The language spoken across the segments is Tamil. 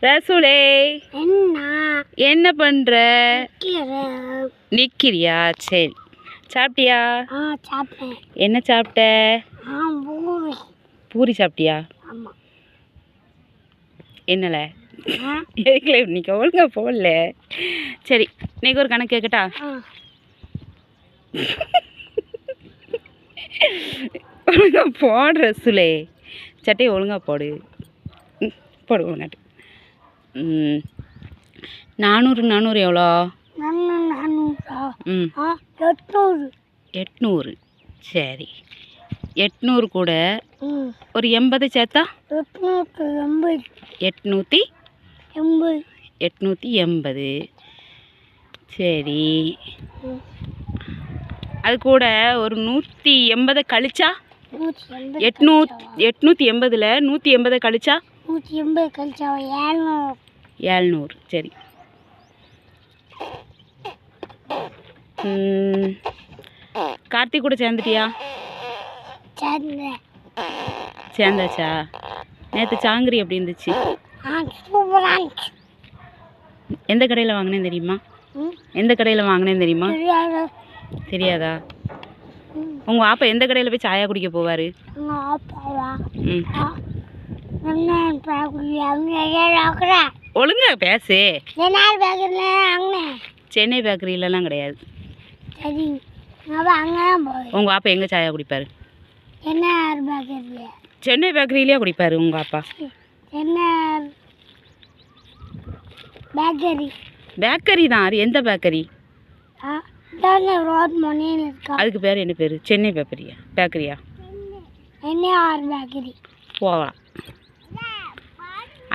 ரசூலே என்ன பண்ற? நிக்கிறியா? சரி, சாப்பிட்டியா? என்ன சாப்பிட்ட? பூரி சாப்பிட்டியா? என்னல எதுக்குல இன்னைக்கு ஒழுங்கா போடல. சரி, இன்னைக்கு ஒரு கணக்கு கேட்கட்டா? ஒழுங்கா போடுற சுலே, சட்டையை ஒழுங்கா போடு. போடு ஒழுங்காட்டு. 400 400 எவ்வளோ? 800. சரி, 800 கூட ஒரு 80 சேர்த்தா 880. சரி, அது கூட ஒரு 180 கழிச்சா 880ல் 180 கழிச்சா 700. சரி, கார்த்திக் கூட சேர்ந்துட்டியா? சேர்ந்தாச்சா? நேற்று சாங்கிரி எப்படி இருந்துச்சு? எந்த கடையில் வாங்கினேன்னு தெரியுமா? எந்த கடையில் வாங்கினேன்னு தெரியுமா? தெரியாதா? உங்கள் ஆப்பா எந்த கடையில் போய் சாயா குடிக்க போவார்? ஒழுங்கா பேசு. சென்னை பேக்கரியிலலாம் கிடையாது. உங்கள் ஆப்பா எங்கே சாயா குடிப்பார்? சென்னை பேக்கரியிலே குடிப்பார் உங்கள் அப்பா. பேக்கரி தான். அது எந்த பேக்கரி? அதுக்கு பேர் என்ன பேர்? சென்னை பேக்கரியா? போகலாம்.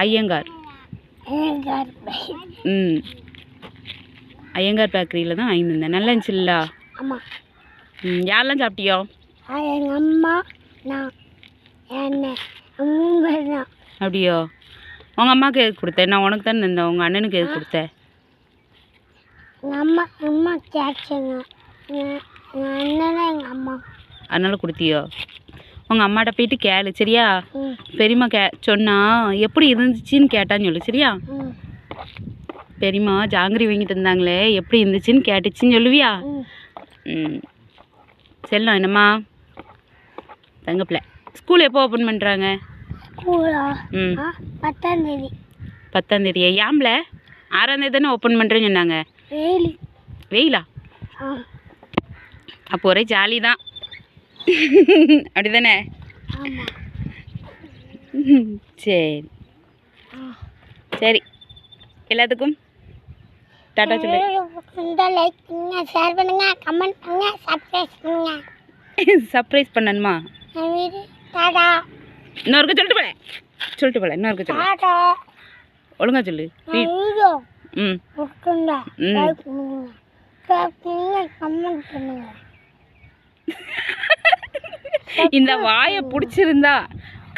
ஐயங்கார். ஐயங்கார் பேக்கரியில் தான் வாங்கி இருந்தேன். நல்லா இருந்துச்சுல்ல? யாரெல்லாம் சாப்பிட்டியோ? எங்கள் அம்மா, நான், அப்படியோ? உங்கள் அம்மாவுக்கு எதுக்கு கொடுத்தேன்? நான் உனக்கு தானே இருந்தேன். உங்கள் அண்ணனுக்கு எதுக்கு கொடுத்தேன்? அம்மா கேட்சுங்க, எங்கள் அண்ணனும் எங்கள் அம்மா. அதனால கொடுத்தியோ? உங்கள் அம்மாட்ட போயிட்டு கேளு, சரியா? பெரியம்மா சொன்னா எப்படி இருந்துச்சுன்னு கேட்டான்னு சொல்லு, சரியா? பெரியம்மா ஜாங்கிரி வாங்கிட்டு இருந்தாங்களே, எப்படி இருந்துச்சுன்னு கேட்டுச்சின்னு சொல்லுவியா? செல்லம் என்னம்மா தங்கப்பில்ல. ஸ்கூல் எப்போ ஓப்பன் பண்ணுறாங்க? 10ஆம் தேதி. ஏம்ல 6ஆம் தேதி தானே ஓப்பன் பண்ணுறேன்னு சொன்னாங்க. வெயிலா? அப்போ ஒரே ஜாலி தான், அப்படி தானே? சரி சரி, எல்லாத்துக்கும் டாட்டா சொல்லு. லைக் பண்ணுங்க, ஷேர் பண்ணுங்க, கமெண்ட் பண்ணுங்க, சப்ஸ்கிரைப் பண்ணுங்க. சர்ப்ரைஸ் பண்ணணுமா? டாடா. இன்னொருக்கு சொல்லிட்டு போல. இன்னொருக்கு சொல்லு. டாடா. ஒழுங்கா சொல்லு. இந்த வாயை பிடிச்சிருந்தா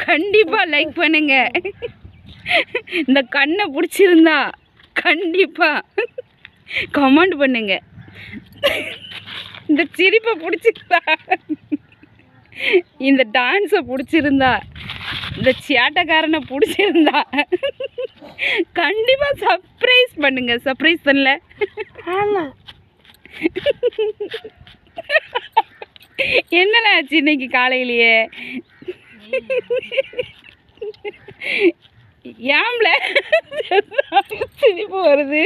கண்டிப்பா லைக் பண்ணுங்க. இந்த கண்ணை பிடிச்சிருந்தா கண்டிப்பா கமெண்ட் பண்ணுங்க. இந்த சிரிப்பை பிடிச்சிருந்தா, இந்த டான்ஸை பிடிச்சிருந்தா, இந்த சேட்டைக்காரனை பிடிச்சிருந்தா கண்டிப்பா சர்ப்ரைஸ் பண்ணுங்க. சர்ப்ரைஸ் பண்ணல? என்னடா ஆச்சு இன்னைக்கு காலையிலேயே? ஏம்ல சிரிப்பு வருது?